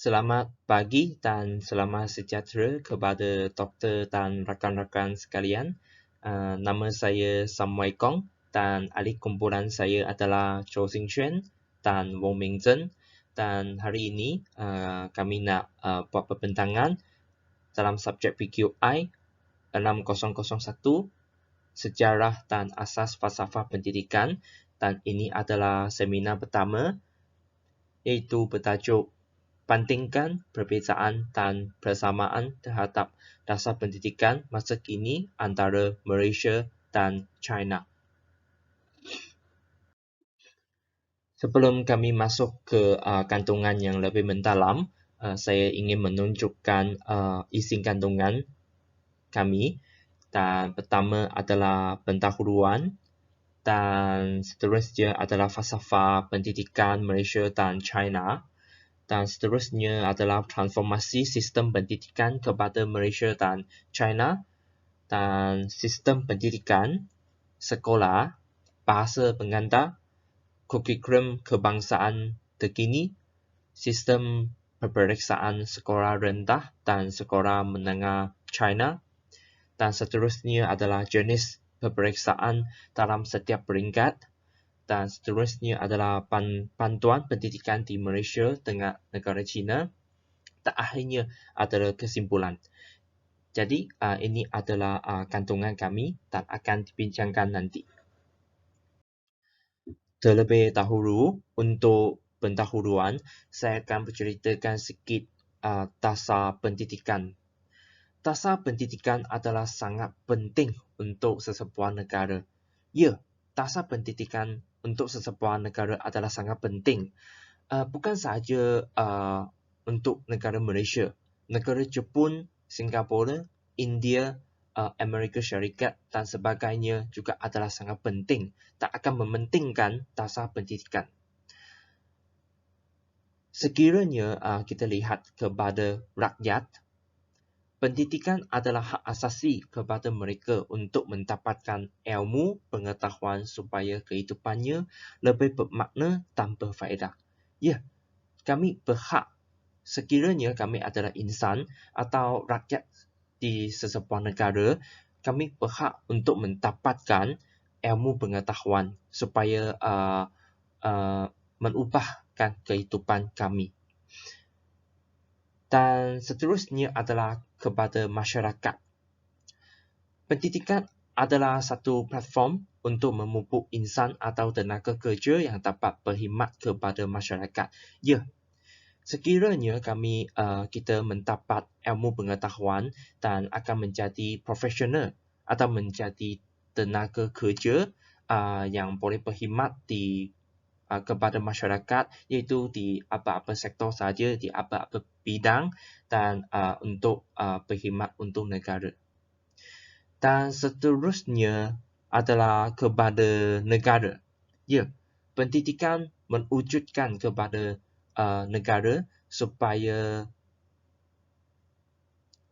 Selamat pagi dan selamat sejahtera kepada doktor dan rakan-rakan sekalian. Nama saya Sam Wai Kong dan ahli kumpulan saya adalah Chow Sing Xuan dan Wong Ming Zhen. Dan hari ini kami nak buat perbincangan dalam subjek PQI 6001 Sejarah dan Asas Falsafah Pendidikan, dan ini adalah seminar pertama iaitu bertajuk Bandingkan perbezaan dan persamaan terhadap dasar pendidikan masa kini antara Malaysia dan China. Sebelum kami masuk ke kandungan yang lebih mendalam, saya ingin menunjukkan isi kandungan kami. Dan pertama adalah pendahuluan, dan seterusnya adalah falsafah pendidikan Malaysia dan China. Dan seterusnya adalah transformasi sistem pendidikan kepada Malaysia dan China, dan sistem pendidikan, sekolah, bahasa pengganda, kurikulum kebangsaan terkini, sistem peperiksaan sekolah rendah dan sekolah menengah China, dan seterusnya adalah jenis peperiksaan dalam setiap peringkat, dan seterusnya adalah panduan pendidikan di Malaysia dengan negara China, dan akhirnya adalah kesimpulan. Jadi ini adalah kandungan kami dan akan dibincangkan nanti. Terlebih dahulu, untuk pendahuluan, saya akan berceritakan sikit dasar pendidikan. Dasar pendidikan adalah sangat penting untuk sesebuah negara. Ya, dasar pendidikan untuk sesebuah negara adalah sangat penting. Bukan sahaja untuk negara Malaysia, negara Jepun, Singapura, India, Amerika Syarikat dan sebagainya juga adalah sangat penting dan akan mementingkan dasar pendidikan. Sekiranya kita lihat kepada rakyat, pendidikan adalah hak asasi kepada mereka untuk mendapatkan ilmu pengetahuan supaya kehidupannya lebih bermakna dan berfaedah. Ya, kami berhak, sekiranya kami adalah insan atau rakyat di sesebuah negara, kami berhak untuk mendapatkan ilmu pengetahuan supaya mengubahkan kehidupan kami. Dan seterusnya adalah kepada masyarakat. Pendidikan adalah satu platform untuk memupuk insan atau tenaga kerja yang dapat berkhidmat kepada masyarakat. Ya, sekiranya kita mendapat ilmu pengetahuan dan akan menjadi profesional atau menjadi tenaga kerja yang boleh berkhidmat kepada masyarakat, iaitu di apa-apa sektor saja, di apa-apa bidang, dan untuk berkhidmat untuk negara. Dan seterusnya adalah kepada negara. Ya, pendidikan mewujudkan kepada negara supaya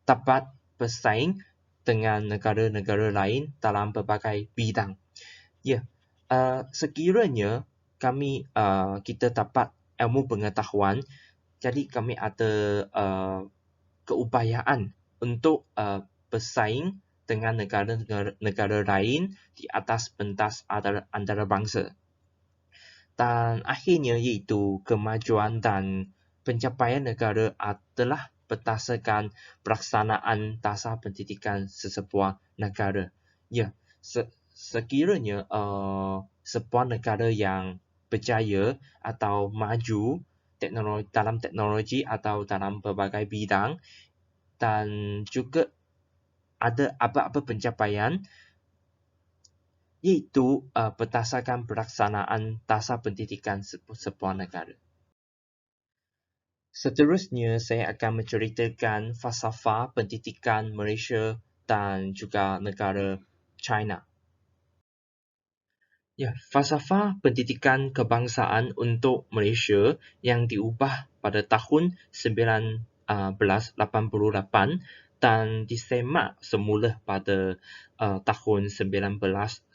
dapat bersaing dengan negara-negara lain dalam berbagai bidang. Ya, sekiranya kita dapat ilmu pengetahuan, jadi kami ada keupayaan untuk bersaing dengan negara lain di atas pentas antarabangsa. Dan akhirnya iaitu kemajuan dan pencapaian negara adalah berdasarkan pelaksanaan dasar pendidikan sesebuah negara. Ya, sekiranya sebuah negara yang berjaya atau maju dalam teknologi atau dalam berbagai bidang, dan juga ada apa-apa pencapaian, iaitu berdasarkan pelaksanaan dasar pendidikan sebuah negara. Seterusnya, saya akan menceritakan falsafah pendidikan Malaysia dan juga negara China. Ya, falsafah pendidikan kebangsaan untuk Malaysia yang diubah pada tahun 1988 dan disemak semula pada tahun 1996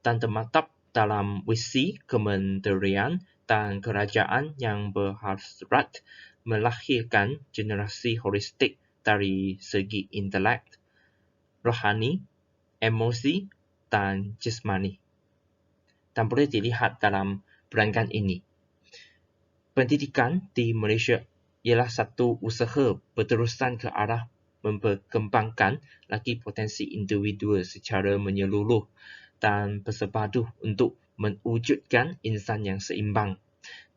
dan termaktub dalam Wisi Kementerian dan kerajaan yang berhasrat melahirkan generasi holistik dari segi intelek, rohani, emosi, dan jasmani. Dan boleh dilihat dalam perangkat ini. Pendidikan di Malaysia ialah satu usaha berterusan ke arah memperkembangkan lagi potensi individu secara menyeluruh dan bersepadu untuk mewujudkan insan yang seimbang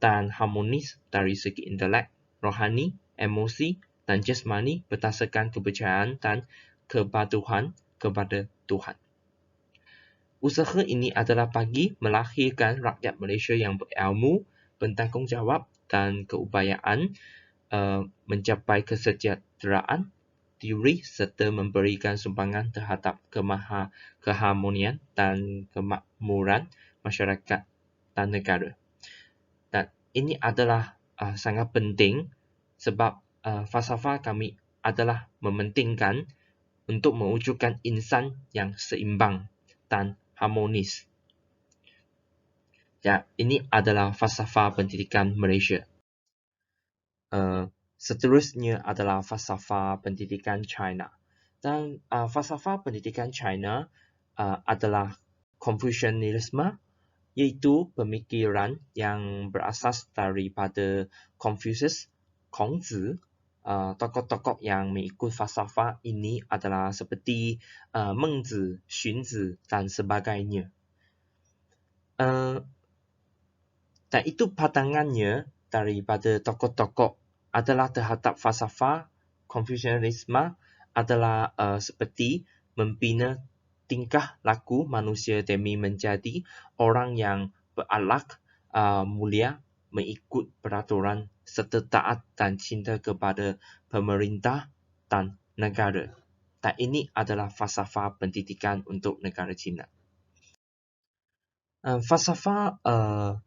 dan harmonis dari segi intelek, rohani, emosi, dan jasmani berdasarkan kepercayaan dan kepatuhan kepada Tuhan. Usaha ini adalah bagi melahirkan rakyat Malaysia yang berilmu, bertanggungjawab dan keupayaan mencapai kesejahteraan diri serta memberikan sumbangan terhadap keharmonian dan kemakmuran masyarakat dan negara. Dan ini adalah sangat penting sebab falsafah kami adalah mementingkan untuk mewujudkan insan yang seimbang dan harmonis. Ya, ini adalah falsafah pendidikan Malaysia. Seterusnya adalah falsafah pendidikan China. Dan falsafah pendidikan China adalah Confucianisme, iaitu pemikiran yang berasas daripada Confucius, Kongzi. Tokoh-tokoh yang mengikut falsafah ini adalah seperti Mengzi, Xunzi dan sebagainya. Dan itu pandangannya daripada tokoh-tokoh adalah terhadap falsafah Confucianisme adalah seperti membina tingkah laku manusia demi menjadi orang yang berakhlak mulia, mengikut peraturan serta taat dan cinta kepada pemerintah dan negara. Dan ini adalah falsafah pendidikan untuk negara China. Falsafah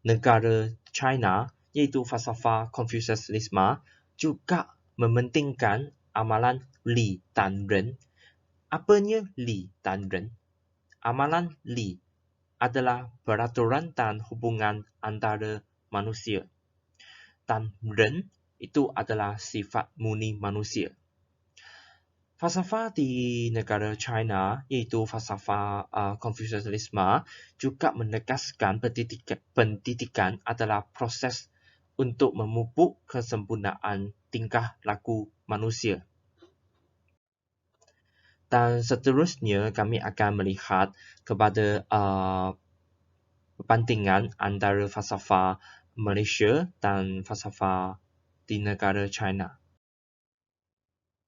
negara China iaitu falsafah Confucianisme juga mementingkan amalan Li dan Ren. Apanya Li dan Ren? Amalan Li adalah peraturan dan hubungan antara manusia. Dan Ren itu adalah sifat murni manusia. Falsafah di negara China iaitu falsafah Confucianisme juga menegaskan pendidikan adalah proses untuk memupuk kesempurnaan tingkah laku manusia. Dan seterusnya kami akan melihat kepada perbandingan antara falsafah Malaysia dan falsafah di negara China.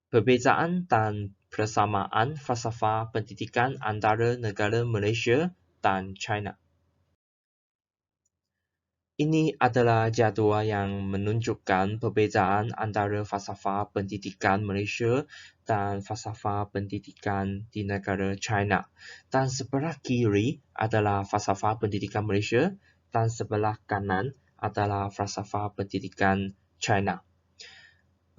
Perbezaan dan persamaan falsafah pendidikan antara negara Malaysia dan China. Ini adalah jadual yang menunjukkan perbezaan antara falsafah pendidikan Malaysia dan falsafah pendidikan di negara China. Dan sebelah kiri adalah falsafah pendidikan Malaysia dan sebelah kanan adalah falsafah pendidikan China.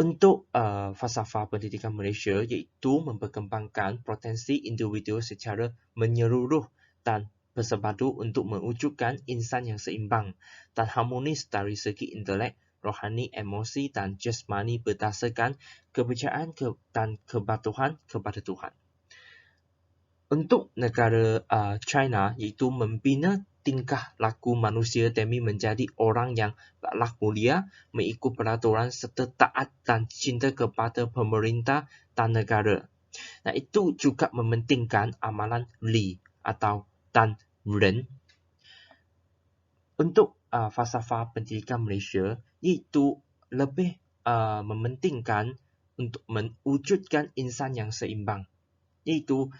Untuk falsafah pendidikan Malaysia iaitu memperkembangkan potensi individu secara menyeluruh dan bersepadu untuk mewujudkan insan yang seimbang dan harmonis dari segi intelek, rohani, emosi dan jasmani berdasarkan kepercayaan dan kepatuhan kepada Tuhan. Untuk negara China iaitu membina tingkah laku manusia demi menjadi orang yang berakhlak mulia, mengikut peraturan serta taat dan cinta kepada pemerintah dan negara. Nah, itu juga mementingkan amalan Li atau dan Ren. Untuk falsafah pendidikan Malaysia iaitu lebih mementingkan untuk mewujudkan insan yang seimbang, iaitu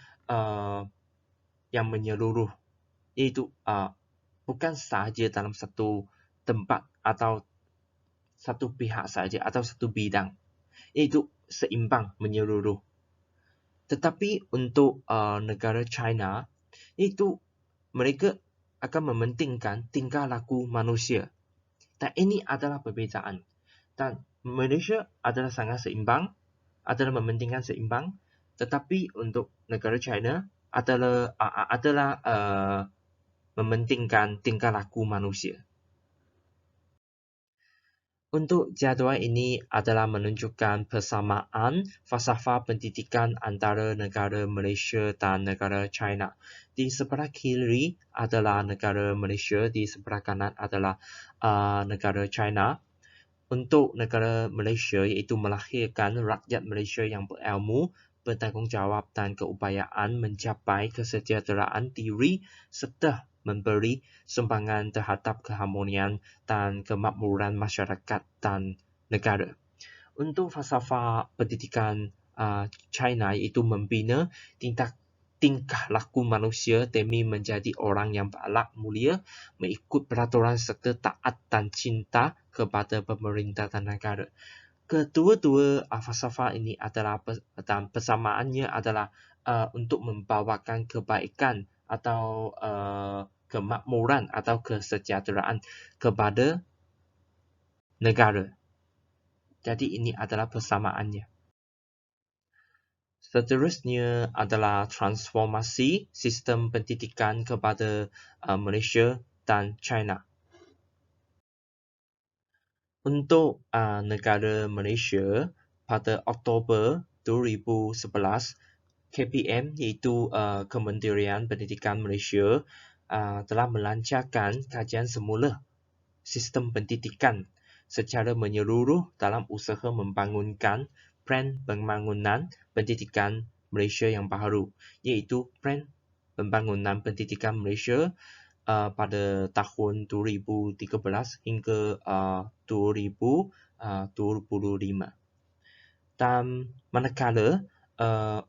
yang menyeluruh, iaitu bukan sahaja dalam satu tempat atau satu pihak saja atau satu bidang, iaitu seimbang menyeluruh. Tetapi untuk negara China, iaitu mereka akan mementingkan tingkah laku manusia. Dan ini adalah perbezaan. Dan Malaysia adalah sangat seimbang, adalah mementingkan seimbang, tetapi untuk negara China adalah mementingkan tingkah laku manusia. Untuk jadual ini adalah menunjukkan persamaan falsafah pendidikan antara negara Malaysia dan negara China. Di sebelah kiri adalah negara Malaysia, di sebelah kanan adalah negara China. Untuk negara Malaysia iaitu melahirkan rakyat Malaysia yang berilmu, bertanggungjawab dan keupayaan mencapai kesejahteraan diri serta memberi sumbangan terhadap keharmonian dan kemakmuran masyarakat dan negara. Untuk falsafah pendidikan China iaitu membina tingkah laku manusia demi menjadi orang yang berakhlak mulia, mengikut peraturan serta taat dan cinta kepada pemerintah dan negara. Kedua-dua falsafah ini adalah dan persamaannya adalah untuk membawakan kebaikan atau kemakmuran atau kesejahteraan kepada negara. Jadi ini adalah persamaannya. Seterusnya adalah transformasi sistem pendidikan kepada Malaysia dan China. Untuk negara Malaysia, pada Oktober 2011, KPM iaitu Kementerian Pendidikan Malaysia telah melancarkan kajian semula sistem pendidikan secara menyeluruh dalam usaha membangunkan Plan Pembangunan Pendidikan Malaysia yang baru, iaitu Plan Pembangunan Pendidikan Malaysia pada tahun 2013 hingga 2025. Dan manakala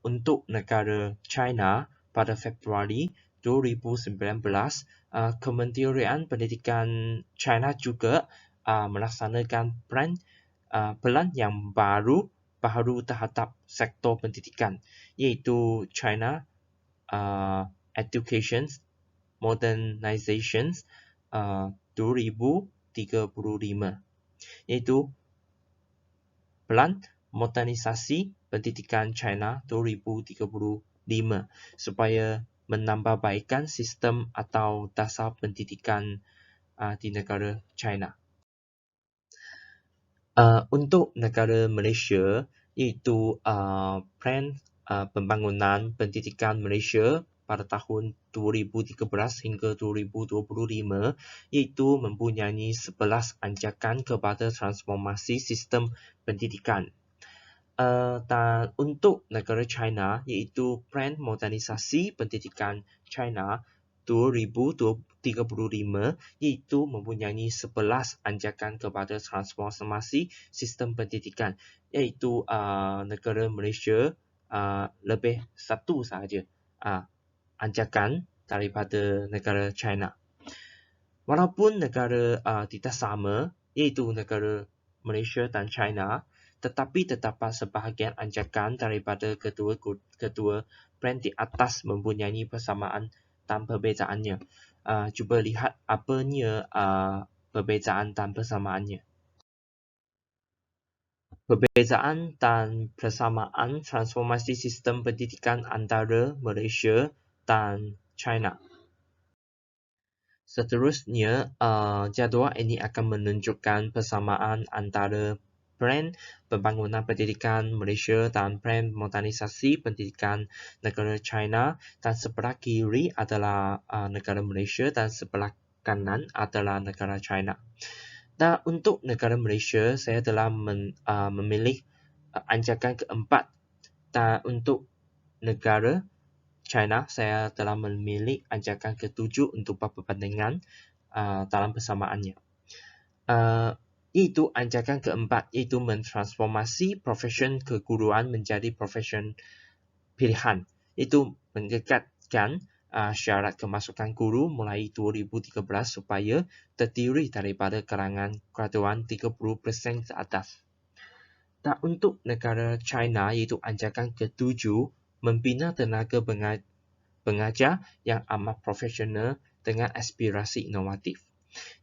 untuk negara China pada Februari 2019, Kementerian Pendidikan China juga melaksanakan plan yang baru terhadap sektor pendidikan, iaitu China Education Modernization 2035, iaitu Plan Modernisasi Pendidikan China 2035 supaya menambahbaikkan sistem atau dasar pendidikan di negara China. Untuk negara Malaysia, iaitu Plan Pembangunan Pendidikan Malaysia pada tahun 2013 hingga 2025, iaitu mempunyai 11 anjakan kepada transformasi sistem pendidikan. Dan untuk negara China, iaitu Plan Modernisasi Pendidikan China 2035, iaitu mempunyai 11 anjakan kepada transformasi sistem pendidikan, iaitu negara Malaysia lebih satu sahaja anjakan daripada negara China. Walaupun negara tidak sama, iaitu negara Malaysia dan China, tetapi terdapat sebahagian anjakan daripada kedua plan di atas mempunyai persamaan dan perbezaannya. Cuba lihat apanya perbezaan dan persamaannya. Perbezaan dan persamaan transformasi sistem pendidikan antara Malaysia dan China. Seterusnya, jadual ini akan menunjukkan persamaan antara Plan Pembangunan Pendidikan Malaysia dan Plan Modernisasi Pendidikan negara China, dan sebelah kiri adalah negara Malaysia dan sebelah kanan adalah negara China. Dan untuk negara Malaysia, saya telah memilih anjakan keempat, dan untuk negara China, saya telah memilih anjakan ke-7 untuk perbandingan dalam persamaannya. Itu anjakan keempat, iaitu mentransformasi profesion keguruan menjadi profesion pilihan. Itu mengekatkan syarat kemasukan guru mulai 2013 supaya terdiri daripada kalangan graduan 30% ke atas. Dan untuk negara China, iaitu anjakan ke-7, membina tenaga pengajar yang amat profesional dengan aspirasi inovatif,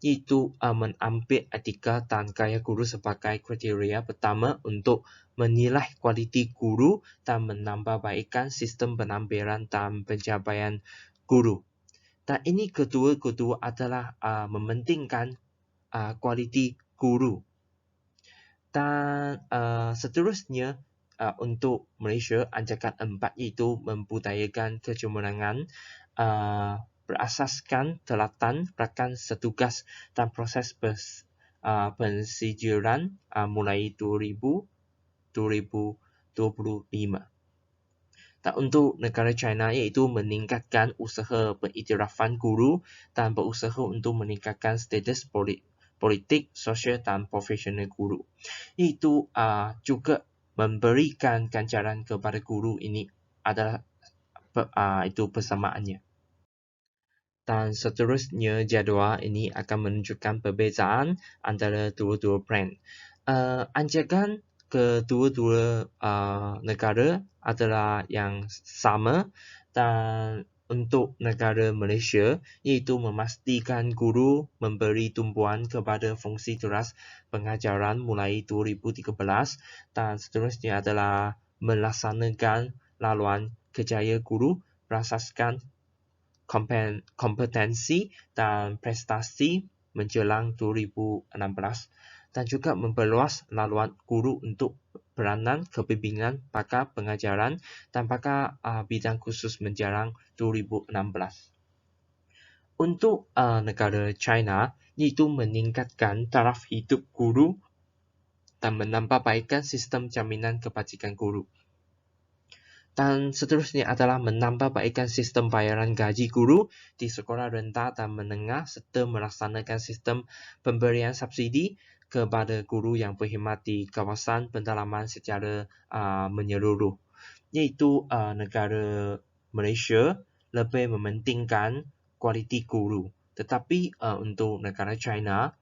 iaitu mengambil etika dan gaya guru sebagai kriteria pertama untuk menilai kualiti guru dan menambahbaikkan sistem penampilan dan pencapaian guru. Dan ini kedua adalah mementingkan kualiti guru Dan seterusnya untuk Malaysia, anjakan 4 iaitu membudayakan kecemerlangan berasaskan telatan rakan setugas dan proses pensijiran mulai 2025. Dan untuk negara China iaitu meningkatkan usaha pengiktirafan guru dan berusaha untuk meningkatkan status politik, sosial dan profesional guru. Itu juga memberikan ganjaran kepada guru. Ini adalah itu persamaannya. Dan seterusnya jadual ini akan menunjukkan perbezaan antara dua-dua brand. Anjakan kedua-dua negara adalah yang sama, dan untuk negara Malaysia iaitu memastikan guru memberi tumpuan kepada fungsi teras pengajaran mulai 2013, dan seterusnya adalah melaksanakan laluan kerjaya guru berasaskan kompetensi dan prestasi menjelang 2016, dan juga memperluas laluan guru untuk peranan kepimpinan pakar pengajaran dan pakar bidang khusus menjelang 2016. Untuk negara China, iaitu meningkatkan taraf hidup guru dan menambahbaikkan sistem jaminan kebajikan guru. Dan seterusnya adalah menambahbaikkan sistem bayaran gaji guru di sekolah rendah dan menengah serta melaksanakan sistem pemberian subsidi kepada guru yang berkhidmat di kawasan pendalaman secara menyeluruh. Iaitu negara Malaysia lebih mementingkan kualiti guru, tetapi untuk negara China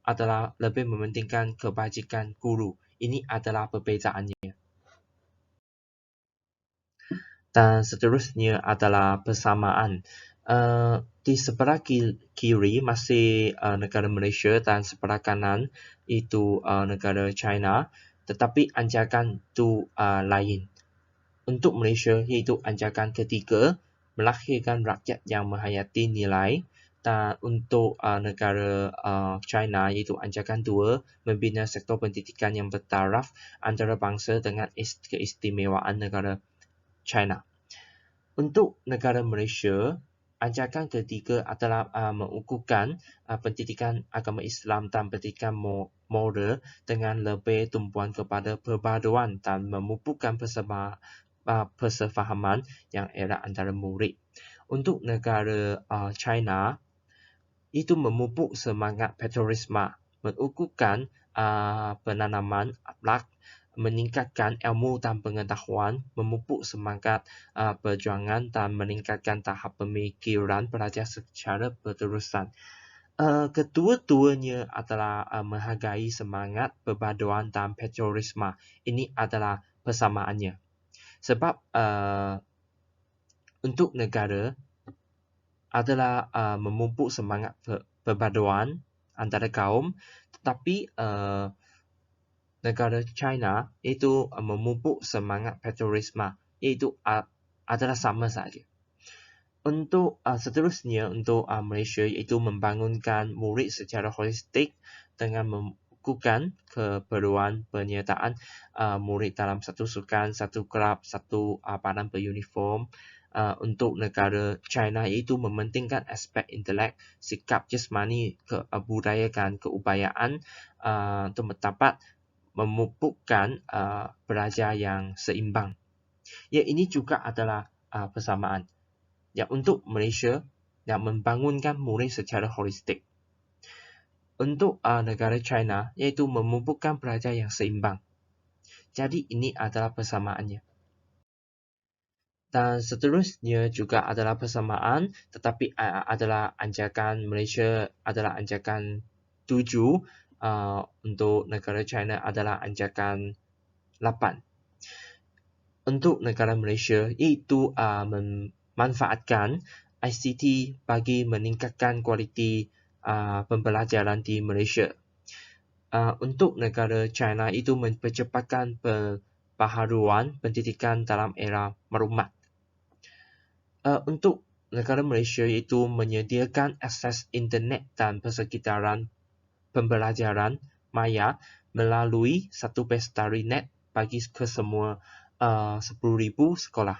adalah lebih mementingkan kebajikan guru. Ini adalah perbezaannya. Dan seterusnya adalah persamaan. Di sebelah kiri masih negara Malaysia dan sebelah kanan itu negara China, tetapi anjakan itu lain. Untuk Malaysia iaitu anjakan ketiga, melahirkan rakyat yang menghayati nilai, dan untuk negara China iaitu anjakan 2, membina sektor pendidikan yang bertaraf antarabangsa dengan keistimewaan negara China. Untuk negara Malaysia, anjakan ketiga adalah mengukuhkan pendidikan agama Islam dan pendidikan moral dengan lebih tumpuan kepada perpaduan dan memupukkan persefahaman yang erat antara murid. Untuk negara China, itu memupuk semangat patriotisme, mengukuhkan penanaman akhlak, meningkatkan ilmu dan pengetahuan, memupuk semangat perjuangan dan meningkatkan tahap pemikiran pelajar secara berterusan. Kedua-duanya adalah menghargai semangat perpaduan dan patriotisme. Ini adalah persamaannya. Sebab untuk negara adalah memupuk semangat perpaduan antara kaum, tetapi negara China itu memupuk semangat patriotisme, iaitu adalah sama saja. Untuk seterusnya untuk Malaysia iaitu membangunkan murid secara holistik dengan mengukuhkan keperluan penyertaan murid dalam satu sukan, satu kelab, satu badan beruniform. Untuk negara China iaitu mementingkan aspek intelek, sikap jasmani, kebudayaan, keupayaan untuk mendapat memupukkan pelajar yang seimbang. Ya, ini juga adalah persamaan. Ya, untuk Malaysia yang membangunkan murid secara holistik. Untuk negara China iaitu memupukkan pelajar yang seimbang. Jadi ini adalah persamaannya. Dan seterusnya juga adalah persamaan, tetapi adalah anjakan Malaysia adalah anjakan 7, untuk negara China adalah anjakan 8. Untuk negara Malaysia iaitu memanfaatkan ICT bagi meningkatkan kualiti pembelajaran di Malaysia. Untuk negara China itu mempercepatkan perbaharuan pendidikan dalam era maklumat. Untuk negara Malaysia itu menyediakan akses internet dan persekitaran pembelajaran maya melalui satu pestari net bagi ke semua 10,000 sekolah.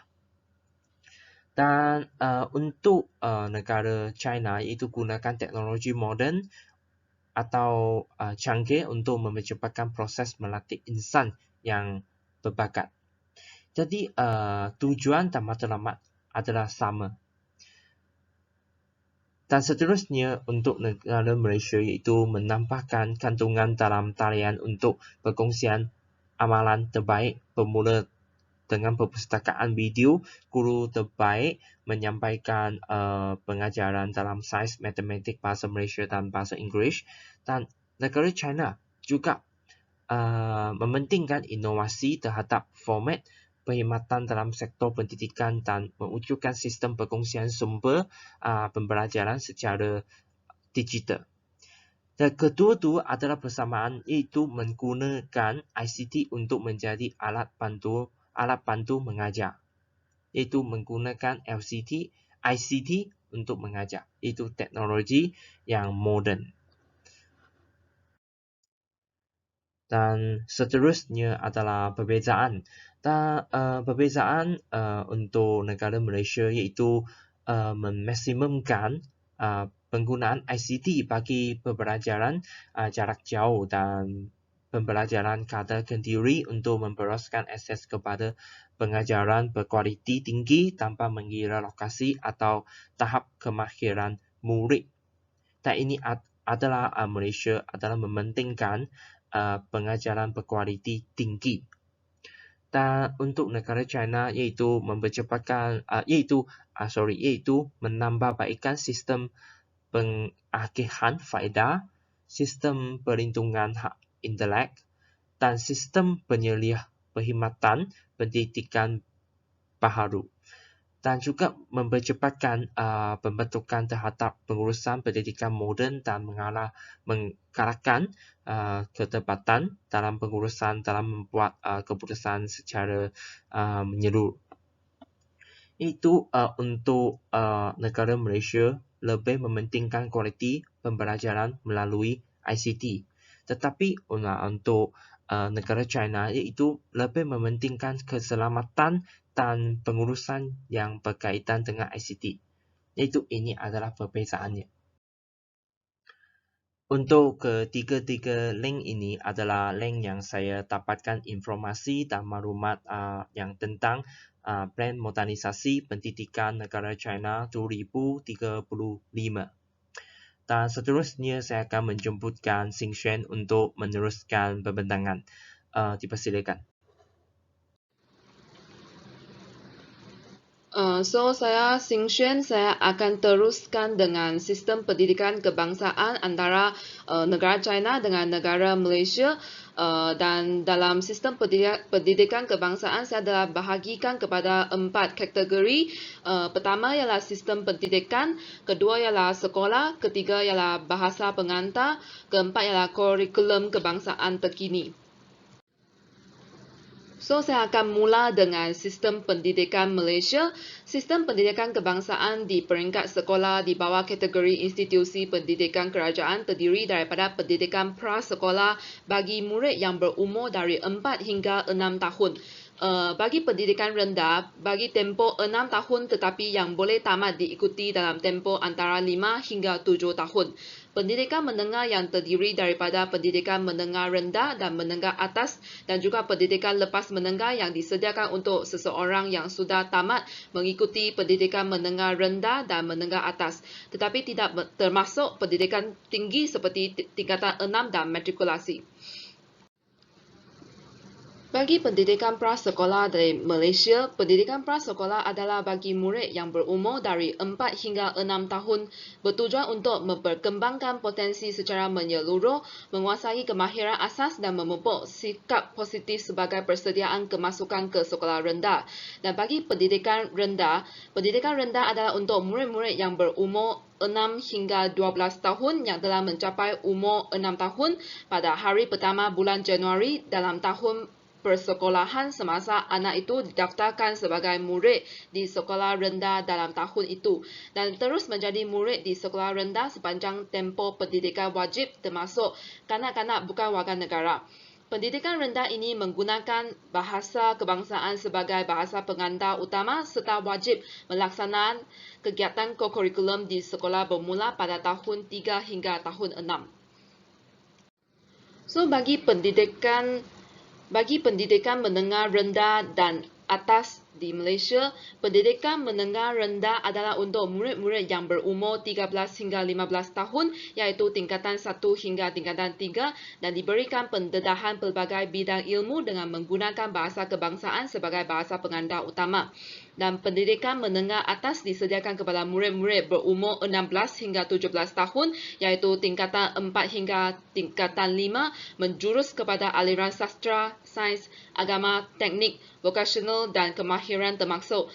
Dan untuk negara China, iaitu gunakan teknologi moden atau canggih untuk mempercepatkan proses melatih insan yang berbakat. Jadi tujuan dan matlamat adalah sama. Dan seterusnya untuk negara Malaysia iaitu menambahkan kandungan dalam talian untuk perkongsian amalan terbaik bermula dengan perpustakaan video, guru terbaik menyampaikan pengajaran dalam sains, matematik, bahasa Malaysia dan bahasa Inggeris. Dan negara China juga mementingkan inovasi terhadap format perkhidmatan dalam sektor pendidikan dan mewujudkan sistem perkongsian sumber pembelajaran secara digital. Dan kedua-dua adalah bersamaan, iaitu menggunakan ICT untuk menjadi alat bantu mengajar, iaitu menggunakan ICT untuk mengajar, iaitu teknologi yang moden. Dan seterusnya adalah perbezaan. Dan perbezaan untuk negara Malaysia iaitu memaksimumkan penggunaan ICT bagi pembelajaran jarak jauh dan pembelajaran kadar kendiri untuk memperluaskan akses kepada pengajaran berkualiti tinggi tanpa mengira lokasi atau tahap kemahiran murid. Dan ini adalah Malaysia adalah mementingkan pengajaran berkualiti tinggi. Dan untuk negara China iaitu menambahbaikkan sistem pengagihan faedah, sistem perlindungan hak intelek dan sistem penyeliah perkhidmatan pendidikan baharu. Dan juga mempercepatkan pembentukan terhadap pengurusan pendidikan moden dan mengalahkan ketepatan dalam pengurusan dalam membuat keputusan secara menyeluruh. Itu untuk negara Malaysia lebih mementingkan kualiti pembelajaran melalui ICT. Tetapi untuk negara China iaitu lebih mementingkan keselamatan dan pengurusan yang berkaitan dengan ICT. Iaitu ini adalah perbezaannya. Untuk ketiga-tiga link ini adalah link yang saya dapatkan informasi dan maklumat yang tentang plan modernisasi pendidikan negara China 2035. Dan seterusnya saya akan menjemputkan Xing Xuan untuk meneruskan pembentangan. Dipersilakan. Saya Xing Xuan, saya akan teruskan dengan sistem pendidikan kebangsaan antara negara China dengan negara Malaysia. Dan dalam sistem pendidikan kebangsaan saya telah bahagikan kepada 4 kategori. Pertama ialah sistem pendidikan, kedua ialah sekolah, ketiga ialah bahasa pengantar, keempat ialah kurikulum kebangsaan terkini. Saya akan mula dengan sistem pendidikan Malaysia. Sistem pendidikan kebangsaan di peringkat sekolah di bawah kategori institusi pendidikan kerajaan terdiri daripada pendidikan prasekolah bagi murid yang berumur dari 4 hingga 6 tahun. Bagi pendidikan rendah, bagi tempoh 6 tahun tetapi yang boleh tamat diikuti dalam tempoh antara 5 hingga 7 tahun. Pendidikan menengah yang terdiri daripada pendidikan menengah rendah dan menengah atas dan juga pendidikan lepas menengah yang disediakan untuk seseorang yang sudah tamat mengikuti pendidikan menengah rendah dan menengah atas, tetapi tidak termasuk pendidikan tinggi seperti tingkatan 6 dan matrikulasi. Bagi pendidikan prasekolah dari Malaysia, pendidikan prasekolah adalah bagi murid yang berumur dari 4 hingga 6 tahun bertujuan untuk memperkembangkan potensi secara menyeluruh, menguasai kemahiran asas dan memupuk sikap positif sebagai persediaan kemasukan ke sekolah rendah. Dan bagi pendidikan rendah adalah untuk murid-murid yang berumur 6 hingga 12 tahun yang telah mencapai umur 6 tahun pada hari pertama bulan Januari dalam tahun persekolahan semasa anak itu didaftarkan sebagai murid di sekolah rendah dalam tahun itu dan terus menjadi murid di sekolah rendah sepanjang tempoh pendidikan wajib termasuk kanak-kanak bukan warga negara. Pendidikan rendah ini menggunakan bahasa kebangsaan sebagai bahasa pengantar utama serta wajib melaksanakan kegiatan kokurikulum di sekolah bermula pada tahun 3 hingga tahun 6. So, bagi pendidikan menengah rendah dan atas di Malaysia, pendidikan menengah rendah adalah untuk murid-murid yang berumur 13 hingga 15 tahun, iaitu tingkatan 1 hingga tingkatan 3 dan diberikan pendedahan pelbagai bidang ilmu dengan menggunakan bahasa kebangsaan sebagai bahasa pengantar utama. Dan pendidikan menengah atas disediakan kepada murid-murid berumur 16 hingga 17 tahun, iaitu tingkatan 4 hingga tingkatan 5, menjurus kepada aliran sastra, sains, agama, teknik, vokasional dan kemahiran termasuk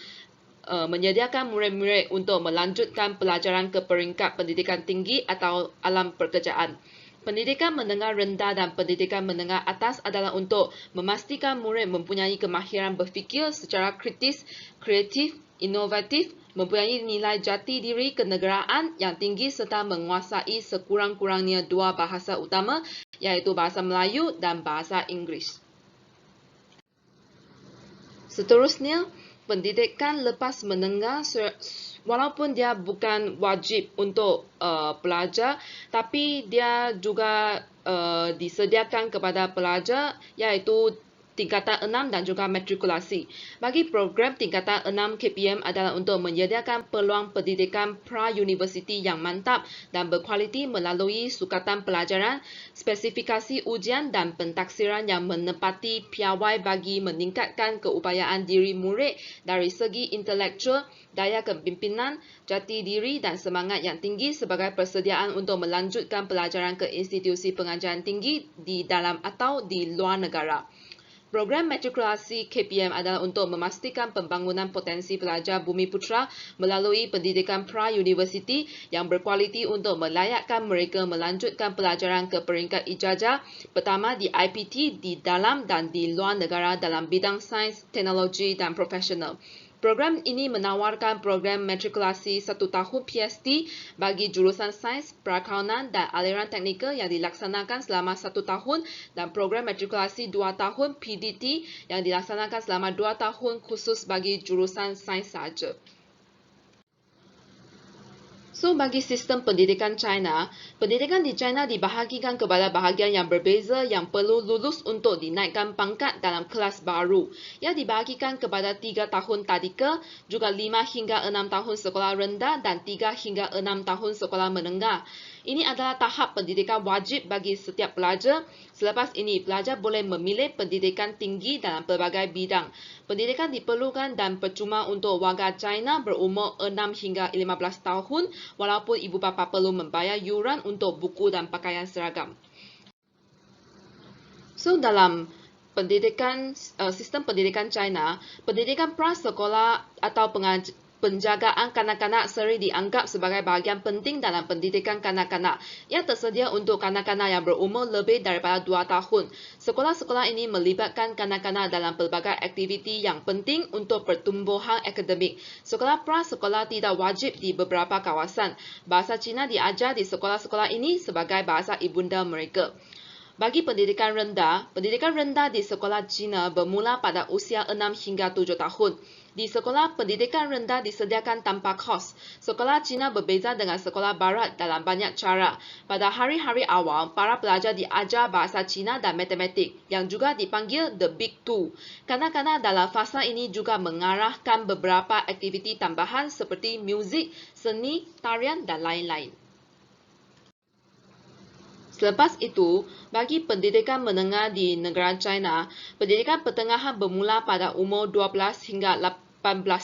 menyediakan murid-murid untuk melanjutkan pelajaran ke peringkat pendidikan tinggi atau alam pekerjaan. Pendidikan menengah rendah dan pendidikan menengah atas adalah untuk memastikan murid mempunyai kemahiran berfikir secara kritis, kreatif, inovatif, mempunyai nilai jati diri kenegaraan yang tinggi serta menguasai sekurang-kurangnya 2 bahasa utama, iaitu bahasa Melayu dan bahasa Inggeris. Seterusnya, pendidikan lepas menengah walaupun dia bukan wajib untuk pelajar, tapi dia juga disediakan kepada pelajar iaitu tingkatan 6 dan juga matrikulasi. Bagi program tingkatan 6 KPM adalah untuk menyediakan peluang pendidikan pra-universiti yang mantap dan berkualiti melalui sukatan pelajaran, spesifikasi ujian dan pentaksiran yang menepati piawai bagi meningkatkan keupayaan diri murid dari segi intelektual, daya kepimpinan, jati diri dan semangat yang tinggi sebagai persediaan untuk melanjutkan pelajaran ke institusi pengajaran tinggi di dalam atau di luar negara. Program matrikulasi KPM adalah untuk memastikan pembangunan potensi pelajar Bumiputera melalui pendidikan pra-universiti yang berkualiti untuk melayakkan mereka melanjutkan pelajaran ke peringkat ijazah pertama di IPT di dalam dan di luar negara dalam bidang sains, teknologi dan profesional. Program ini menawarkan program matrikulasi 1 tahun PhD bagi jurusan sains, perakaunan dan aliran teknikal yang dilaksanakan selama 1 tahun dan program matrikulasi 2 tahun PDT yang dilaksanakan selama 2 tahun khusus bagi jurusan sains sahaja. So, bagi sistem pendidikan China, pendidikan di China dibahagikan kepada bahagian yang berbeza yang perlu lulus untuk dinaikkan pangkat dalam kelas baru. Ia dibahagikan kepada 3 tahun tadika, juga 5 hingga 6 tahun sekolah rendah dan 3 hingga 6 tahun sekolah menengah. Ini adalah tahap pendidikan wajib bagi setiap pelajar. Selepas ini, pelajar boleh memilih pendidikan tinggi dalam pelbagai bidang. Pendidikan diperlukan dan percuma untuk warga China berumur 6 hingga 15 tahun walaupun ibu bapa perlu membayar yuran untuk buku dan pakaian seragam. So, dalam sistem pendidikan China, pendidikan prasekolah atau penjagaan kanak-kanak sering dianggap sebagai bahagian penting dalam pendidikan kanak-kanak. Ia tersedia untuk kanak-kanak yang berumur lebih daripada 2 tahun. Sekolah-sekolah ini melibatkan kanak-kanak dalam pelbagai aktiviti yang penting untuk pertumbuhan akademik. Sekolah prasekolah tidak wajib di beberapa kawasan. Bahasa Cina diajar di sekolah-sekolah ini sebagai bahasa ibunda mereka. Bagi pendidikan rendah di sekolah Cina bermula pada usia 6 hingga 7 tahun. Di sekolah pendidikan rendah disediakan tanpa kos. Sekolah Cina berbeza dengan sekolah barat dalam banyak cara. Pada hari-hari awal, para pelajar diajar bahasa Cina dan matematik yang juga dipanggil The Big Two. Kanak-kanak dalam fasa ini juga mengarahkan beberapa aktiviti tambahan seperti muzik, seni, tarian dan lain-lain. Selepas itu, bagi pendidikan menengah di negara China, pendidikan pertengahan bermula pada umur 12 hingga 18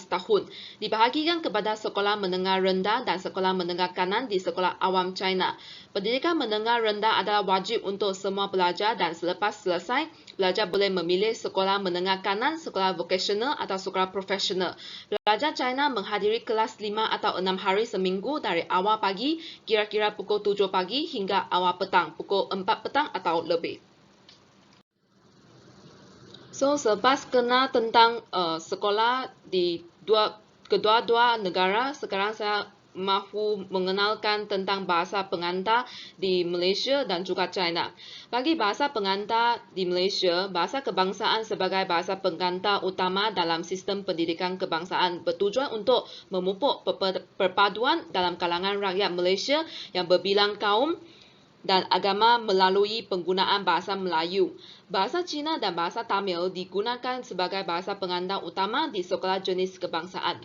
tahun. Dibahagikan kepada sekolah menengah rendah dan sekolah menengah kanan di sekolah awam China. Pendidikan menengah rendah adalah wajib untuk semua pelajar dan selepas selesai, pelajar boleh memilih sekolah menengah kanan, sekolah vokasional atau sekolah profesional. Pelajar China menghadiri kelas 5 atau 6 hari seminggu dari awal pagi, kira-kira pukul 7 pagi hingga awal petang, pukul 4 petang atau lebih. So, selepas kenal tentang sekolah di kedua-dua negara, sekarang saya mahu mengenalkan tentang bahasa pengantar di Malaysia dan juga China. Bagi bahasa pengantar di Malaysia, bahasa kebangsaan sebagai bahasa pengantar utama dalam sistem pendidikan kebangsaan bertujuan untuk memupuk perpaduan dalam kalangan rakyat Malaysia yang berbilang kaum dan agama melalui penggunaan bahasa Melayu. Bahasa Cina dan bahasa Tamil digunakan sebagai bahasa pengantar utama di sekolah jenis kebangsaan.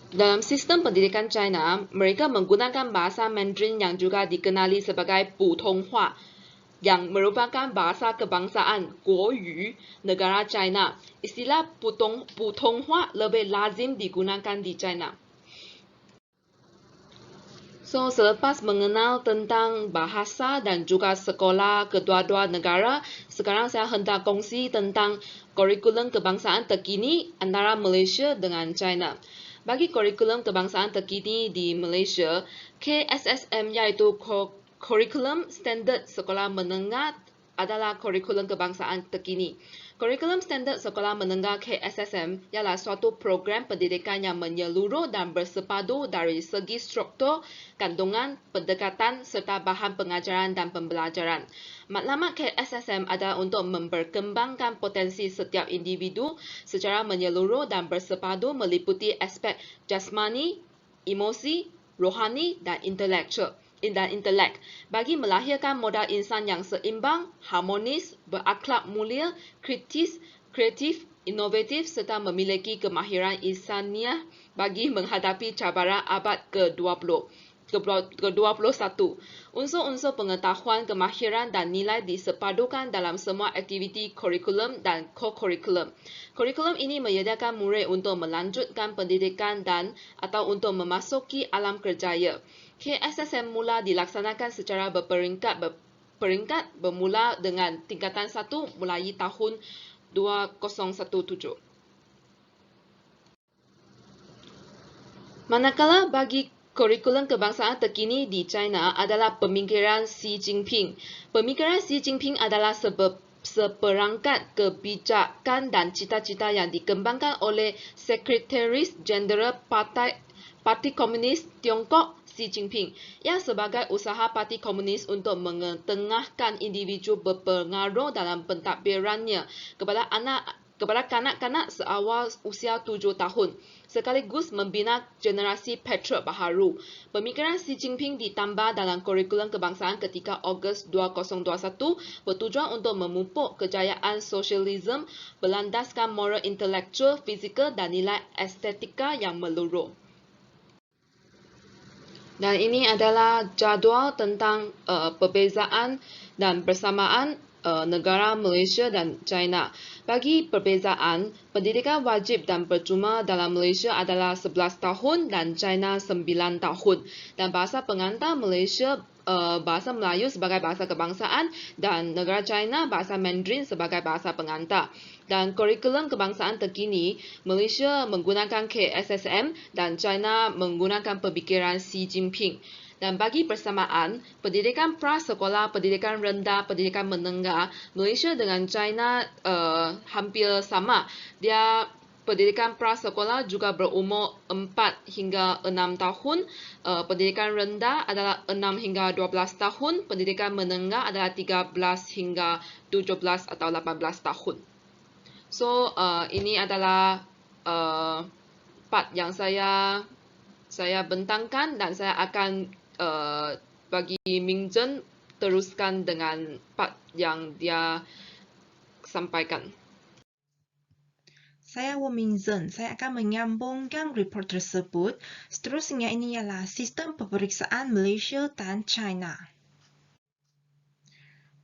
Dalam sistem pendidikan China, mereka menggunakan bahasa Mandarin yang juga dikenali sebagai Putonghua, yang merupakan bahasa kebangsaan Guoyu negara China. Istilah Putonghua lebih lazim digunakan di China. So, selepas mengenal tentang bahasa dan juga sekolah kedua-dua negara, sekarang saya hendak kongsi tentang kurikulum kebangsaan terkini antara Malaysia dengan China. Bagi kurikulum kebangsaan terkini di Malaysia, KSSM iaitu Kurikulum Standard Sekolah Menengah adalah kurikulum kebangsaan terkini. Kurikulum Standard Sekolah Menengah KSSM ialah suatu program pendidikan yang menyeluruh dan bersepadu dari segi struktur, kandungan, pendekatan serta bahan pengajaran dan pembelajaran. Matlamat KSSM adalah untuk memperkembangkan potensi setiap individu secara menyeluruh dan bersepadu meliputi aspek jasmani, emosi, rohani dan intelek bagi melahirkan modal insan yang seimbang, harmonis, berakhlak mulia, kreatif, inovatif serta memiliki kemahiran insaniah bagi menghadapi cabaran abad ke-21. Unsur-unsur pengetahuan, kemahiran dan nilai disepadukan dalam semua aktiviti kurikulum dan co-kurikulum. Kurikulum ini menyediakan murid untuk melanjutkan pendidikan dan atau untuk memasuki alam kerjaya. KSSM mula dilaksanakan secara berperingkat bermula dengan tingkatan 1 mulai tahun 2017. Manakala bagi kurikulum kebangsaan terkini di China adalah pemikiran Xi Jinping. Pemikiran Xi Jinping adalah seperangkat kebijakan dan cita-cita yang dikembangkan oleh Sekretaris Jenderal Parti Komunis Tiongkok Xi Jinping yang sebagai usaha Parti Komunis untuk mengetengahkan individu berpengaruh dalam pentadbirannya kepada kanak-kanak seawal usia 7 tahun, sekaligus membina generasi patriot baharu. Pemikiran Xi Jinping ditambah dalam kurikulum kebangsaan ketika Ogos 2021 bertujuan untuk memupuk kejayaan sosialisme berlandaskan moral intelektual, fizikal dan nilai estetika yang meluruh. Dan ini adalah jadual tentang perbezaan dan persamaan negara Malaysia dan China. Bagi perbezaan, pendidikan wajib dan percuma dalam Malaysia adalah 11 tahun dan China 9 tahun. Dan bahasa pengantar Malaysia bahasa Melayu sebagai bahasa kebangsaan dan negara China bahasa Mandarin sebagai bahasa pengantar. Dan kurikulum kebangsaan terkini, Malaysia menggunakan KSSM dan China menggunakan pemikiran Xi Jinping. Dan bagi persamaan, pendidikan prasekolah, pendidikan rendah, pendidikan menengah, Malaysia dengan China hampir sama. Pendidikan prasekolah juga berumur 4 hingga 6 tahun. Pendidikan rendah adalah 6 hingga 12 tahun. Pendidikan menengah adalah 13 hingga 17 atau 18 tahun. So, ini adalah part yang saya bentangkan dan saya akan bagi Ming Zhen teruskan dengan part yang dia sampaikan. Saya Ming Zhen, saya akan menyambungkan report tersebut. Seterusnya ini ialah sistem peperiksaan Malaysia dan China.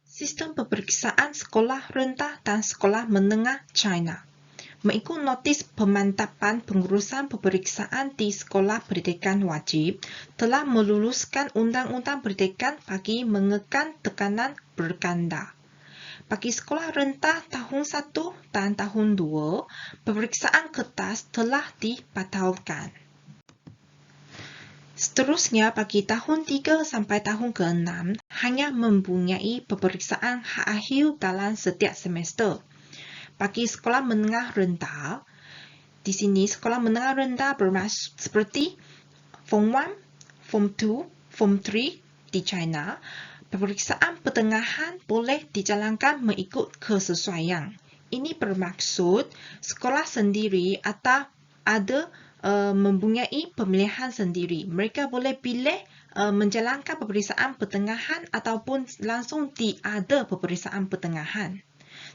Sistem peperiksaan sekolah rendah dan sekolah menengah China. Mengikut notis pemantapan pengurusan peperiksaan di sekolah pendidikan wajib, telah meluluskan undang-undang pendidikan bagi mengekan tekanan berganda. Bagi sekolah rendah tahun 1 dan tahun 2, peperiksaan kertas telah dibatalkan. Seterusnya, bagi tahun 3 sampai tahun ke-6 hanya mempunyai peperiksaan hak akhir dalam setiap semester. Bagi sekolah menengah rendah, di sini sekolah menengah rendah bermaksud seperti Form 1, Form 2, Form 3 di China, peperiksaan pertengahan boleh dijalankan mengikut kesesuaian. Ini bermaksud sekolah sendiri atau ada mempunyai pemilihan sendiri. Mereka boleh pilih menjalankan peperiksaan pertengahan ataupun langsung tiada peperiksaan pertengahan.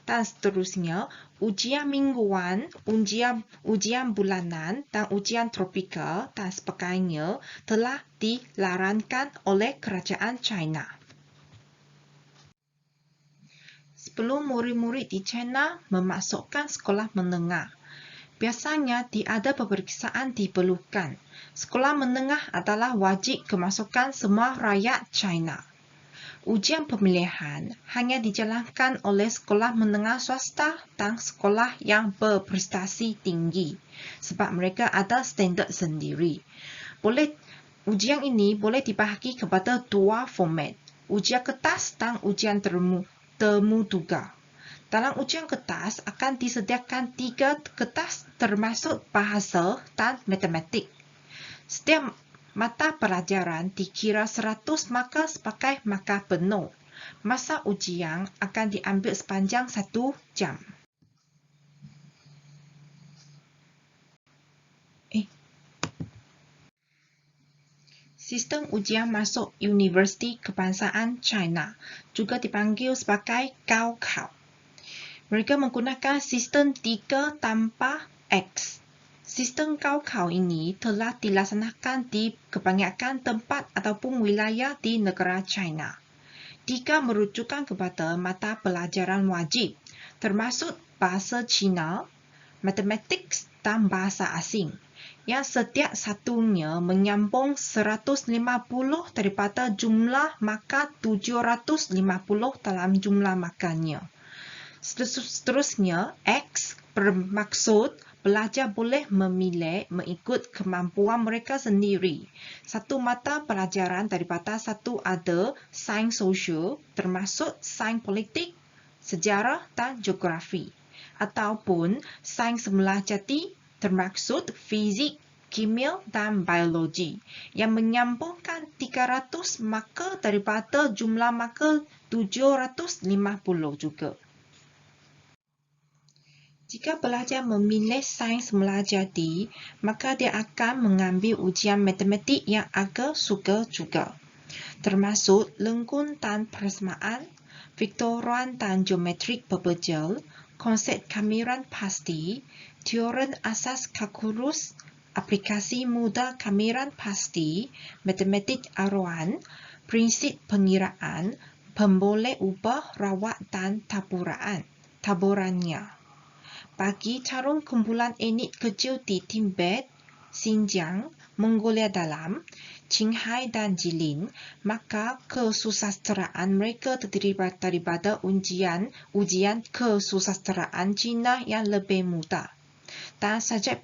Dan seterusnya, ujian mingguan, ujian bulanan dan ujian tropikal dan sebagainya telah dilarangkan oleh kerajaan China. Sebelum murid-murid di China memasukkan sekolah menengah, biasanya tiada peperiksaan diperlukan. Sekolah menengah adalah wajib kemasukan semua rakyat China. Ujian pemilihan hanya dijalankan oleh sekolah menengah swasta dan sekolah yang berprestasi tinggi sebab mereka ada standard sendiri. Ujian ini boleh dibahagi kepada dua format, ujian kertas dan ujian temu tugas. Dalam ujian kertas akan disediakan 3 kertas termasuk bahasa dan matematik. Setiap mata pelajaran dikira 100 markah sebagai markah penuh. Masa ujian akan diambil sepanjang 1 jam. Sistem ujian masuk Universiti Kebangsaan China juga dipanggil sebagai Gaokao. Mereka menggunakan sistem 3 tanpa X. Sistem Gaokao ini telah dilaksanakan di kebanyakan tempat ataupun wilayah di negara China. 3 merujukan kepada mata pelajaran wajib, termasuk bahasa Cina, matematik dan bahasa asing, yang setiap satunya menyambung 150 daripada jumlah markah 750 dalam jumlah markahnya. Seterusnya, X bermaksud pelajar boleh memilih mengikut kemampuan mereka sendiri. Satu mata pelajaran daripada satu ada sains sosial, termasuk sains politik, sejarah dan geografi. Ataupun sains semula jati, termaksud fizik, kimia dan biologi, yang menyambungkan 300 markah daripada jumlah markah 750 juga. Jika pelajar memilih sains semula jadi, maka dia akan mengambil ujian matematik yang agak sukar juga, termasuk lengkung dan persamaan, vektoran dan geometrik berbejel, konsep kamiran pasti, teorem asas kalkulus, aplikasi mudah kamiran pasti, matematik aruan, prinsip pengiraan, pemboleh ubah rawat dan taburannya. Bagi calon kumpulan etnik kecil di Tibet, Xinjiang, Mongolia Dalam, Qinghai dan Jilin, maka kesusasteraan mereka terdiri daripada ujian kesusasteraan Cina yang lebih mudah. Dan subjek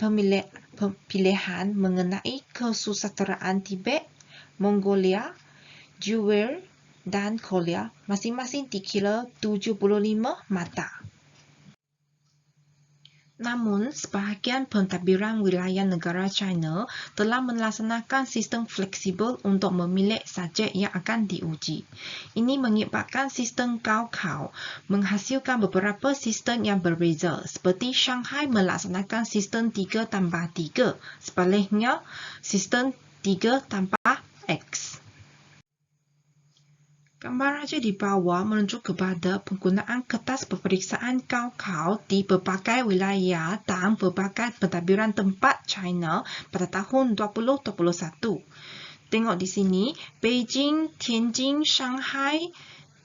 pilihan mengenai kesusasteraan Tibet, Mongolia, Jewel dan Korea masing-masing dikira 75 mata. Namun, sebahagian pentadbiran wilayah negara China telah melaksanakan sistem fleksibel untuk memilih subjek yang akan diuji. Ini menyebabkan sistem Gaokao menghasilkan beberapa sistem yang berbeza, seperti Shanghai melaksanakan sistem 3 tambah 3, sebaliknya sistem 3 tambah X. Gambar raja di bawah menunjuk kepada penggunaan kertas peperiksaan Gaokao di berbagai wilayah dan berbagai pentadbiran tempat China pada tahun 2021. Tengok di sini, Beijing, Tianjin, Shanghai,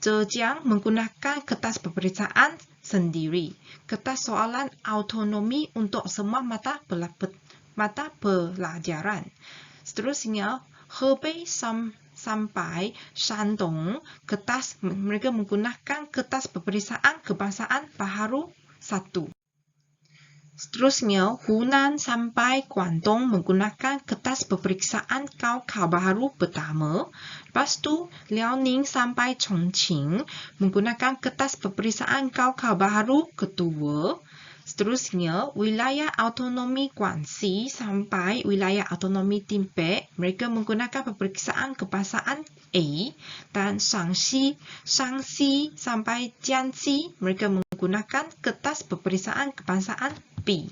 Zhejiang menggunakan kertas peperiksaan sendiri. Kertas soalan autonomi untuk semua mata pelajaran. Seterusnya, Hebei sampai Shandong, mereka menggunakan kertas peperiksaan kebangsaan baharu 1. Seterusnya, Hunan sampai Guangdong menggunakan kertas peperiksaan Gaokao baharu pertama. Lepas tu, Liaoning sampai Chongqing menggunakan kertas peperiksaan Gaokao baharu kedua. Seterusnya, wilayah autonomi Guangxi sampai wilayah autonomi Tibet, mereka menggunakan peperiksaan kebangsaan A, dan Shaanxi sampai Jiangxi, mereka menggunakan kertas peperiksaan kebangsaan B.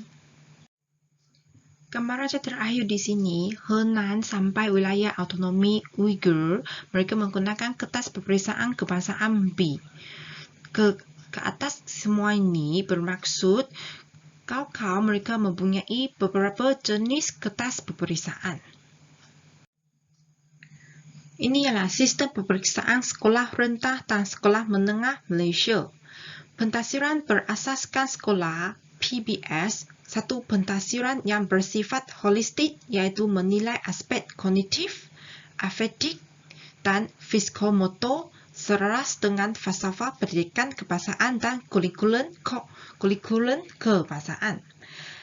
Gambar raja terakhir di sini, Henan sampai wilayah autonomi Uyghur, mereka menggunakan kertas peperiksaan kebangsaan B. Ke atas semua ini bermaksud Gaokao mereka mempunyai beberapa jenis kertas peperiksaan. Ini ialah sistem peperiksaan sekolah rendah dan sekolah menengah Malaysia. Pentadbiran berasaskan sekolah PBS, satu pentadbiran yang bersifat holistik iaitu menilai aspek kognitif, afektif dan psikomotor selaras dengan falsafah pendidikan kebangsaan dan kurikulum kebangsaan.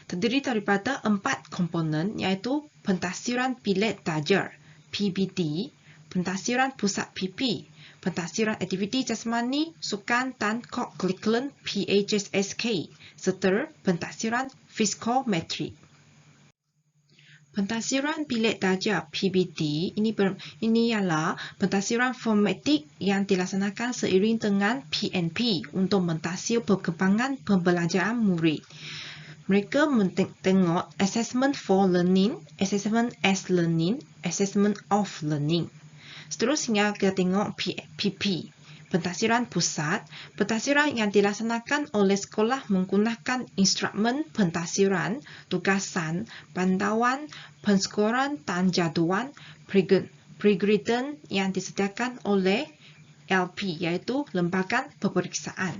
Terdiri daripada 4 komponen iaitu pentadbiran bilik darjah PBD, pentadbiran pusat PP, pentadbiran aktiviti jasmani, sukan dan kurikulum PHSK, serta pentadbiran psikometrik. Pentadbiran bilik darjah PBD ini ialah pentadbiran formatik yang dilaksanakan seiring dengan PNP untuk mentadbir perkembangan pembelajaran murid. Mereka tengok assessment for learning, assessment as learning, assessment of learning. Seterusnya kita tengok PP, pentadbiran pusat, pentadbiran yang dilaksanakan oleh sekolah menggunakan instrumen pentadbiran, tugasan, pantauan, penskoran dan jadual pre-grading yang disediakan oleh LP iaitu Lembaga Peperiksaan.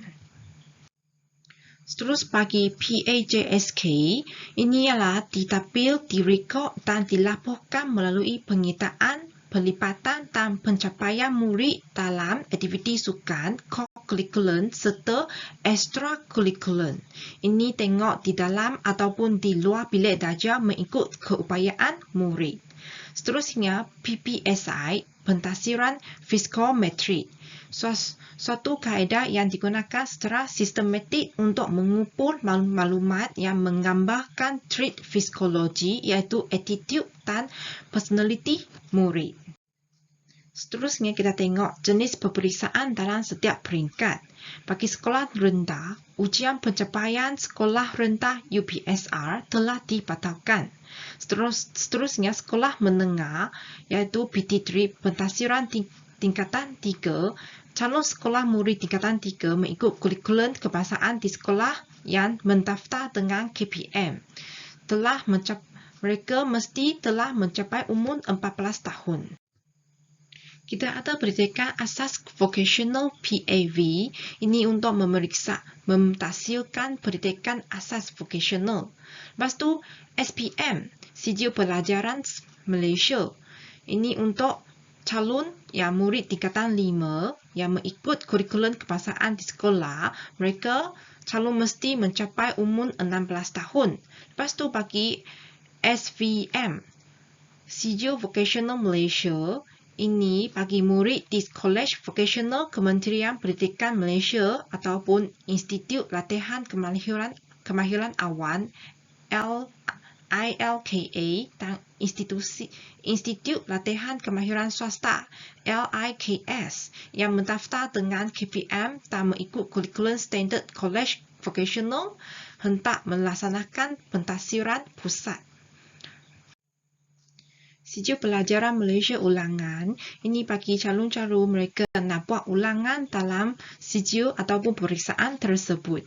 Terus bagi PAJSK, ini ialah ditampil, direkod dan dilaporkan melalui pengitaan, pelipatan dan pencapaian murid dalam aktiviti sukan, kurikulum serta ekstrakurikulam. Ini tengok di dalam ataupun di luar bilik darjah mengikut keupayaan murid. Seterusnya, PPSI, pentadbiran psikometrik. Suatu kaedah yang digunakan secara sistematik untuk mengumpul maklumat yang menggambarkan trait psikologi iaitu attitude dan personality murid. Seterusnya kita tengok jenis peperiksaan dalam setiap peringkat. Bagi sekolah rendah, ujian pencapaian sekolah rendah UPSR telah dibatalkan. Seterusnya sekolah menengah iaitu PT3 pentadbiran tingkatan 3, calon sekolah murid tingkatan 3 mengikut kurikulum kebangsaan di sekolah yang mendaftar dengan KPM. Mereka mesti telah mencapai umur 14 tahun. Kita ada pendidikan asas vocational PAV, ini untuk mentadbirkan pendidikan asas vocational. Lepas tu SPM, Sijil Pelajaran Malaysia, ini untuk calon yang murid tingkatan 5 yang mengikut kurikulum kebangsaan di sekolah, mereka calon mesti mencapai umur 16 tahun. Lepas tu bagi SVM, Sijil Vocational Malaysia, ini bagi murid di Kolej Vocational Kementerian Pendidikan Malaysia ataupun Institut Latihan Kemahiran Awan ILKA dan Institut Latihan Kemahiran Swasta LIKS yang mendaftar dengan KPM dan mengikut kurikulum standard Kolej Vocational hendak melaksanakan pentadbiran pusat. Sijil Pelajaran Malaysia Ulangan, ini bagi calon-calon mereka nak buat ulangan dalam sijil ataupun peperiksaan tersebut.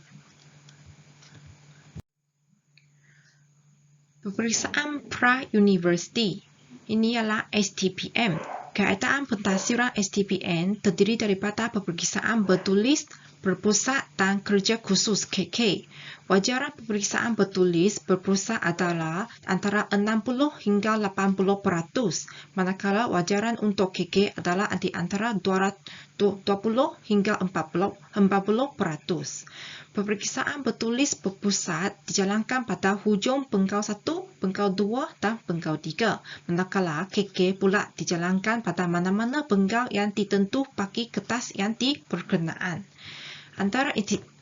Peperiksaan pra-universiti, ini ialah STPM. Keadaan pentadbiran STPM terdiri daripada peperiksaan bertulis, berpusat dan kerja khusus KK. Wajaran peperiksaan bertulis berpusat adalah antara 60 hingga 80%, manakala wajaran untuk KK adalah di antara 20 hingga 40%. Peperiksaan bertulis berpusat dijalankan pada hujung pengkau 1, pengkau 2 dan pengkau 3, manakala KK pula dijalankan pada mana-mana pengkau yang ditentu bagi kertas yang diperkenaan. Antara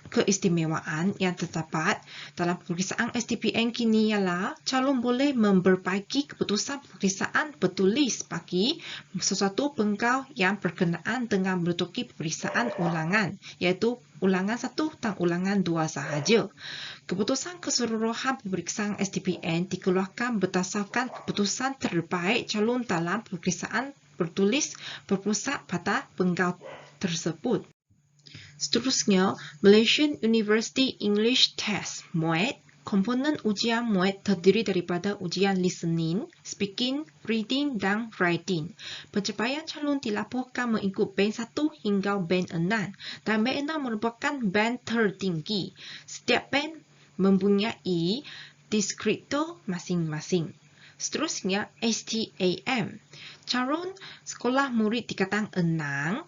keistimewaan yang terdapat dalam peperiksaan STPN kini ialah calon boleh memperbaiki keputusan peperiksaan bertulis bagi sesuatu pengkau yang berkenaan dengan meletupi peperiksaan ulangan, iaitu ulangan 1 dan ulangan 2 sahaja. Keputusan keseluruhan peperiksaan STPN dikeluarkan berdasarkan keputusan terbaik calon dalam peperiksaan bertulis berpusat pada pengkau tersebut. Seterusnya, Malaysian University English Test (MUET). Komponen ujian MUET terdiri daripada ujian listening, speaking, reading dan writing. Pencapaian calon dilaporkan mengikut band 1 hingga band 6 dan band 6 merupakan band tertinggi. Setiap band mempunyai deskriptor masing-masing. Seterusnya, STAM. Calon sekolah murid tingkatan 6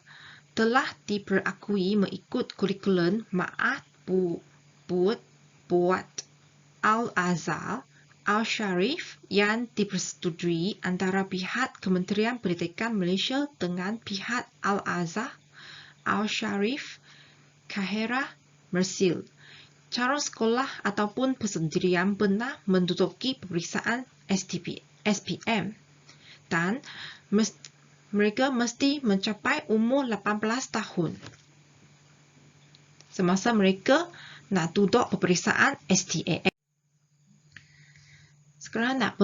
telah diperakui mengikut kurikulum Ma'had Buat Al-Azhar Al-Sharif yang dipersetujui antara pihak Kementerian Pendidikan Malaysia dengan pihak Al-Azhar Al-Sharif Kahirah Mersil. Calon sekolah ataupun persendirian benar menduduki peperiksaan SPM dan mereka mesti mencapai umur 18 tahun semasa mereka nak duduk peperiksaan STAM. Sekarang nak